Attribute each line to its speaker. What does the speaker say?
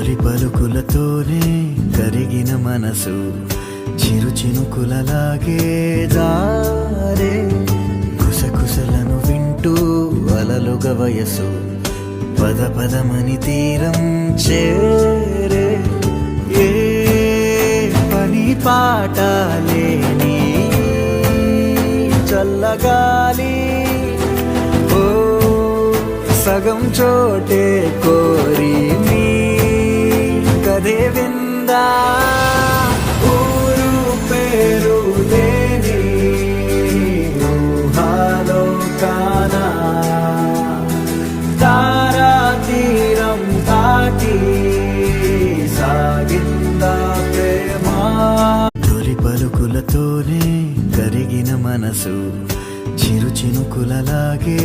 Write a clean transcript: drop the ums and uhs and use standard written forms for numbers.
Speaker 1: తొలి పలుకులతోనే కరిగిన మనసు చిరు చినుకులలాగే జారే కుసకుసలను వింటూ అలలుగ వయసు పద పదమని తీరం చేరే ఏ పని పాట లేని చల్లగాలి ఓ సగం చోటే కోరి మీ కదే విందా ఊరు పేరు లేని ఊహాలో కానా తారా తీరం దాటి సాగిందా ప్రేమ తొలి పలుకులతోనే కరిగిన మనసు చిరు చినుకులలాగే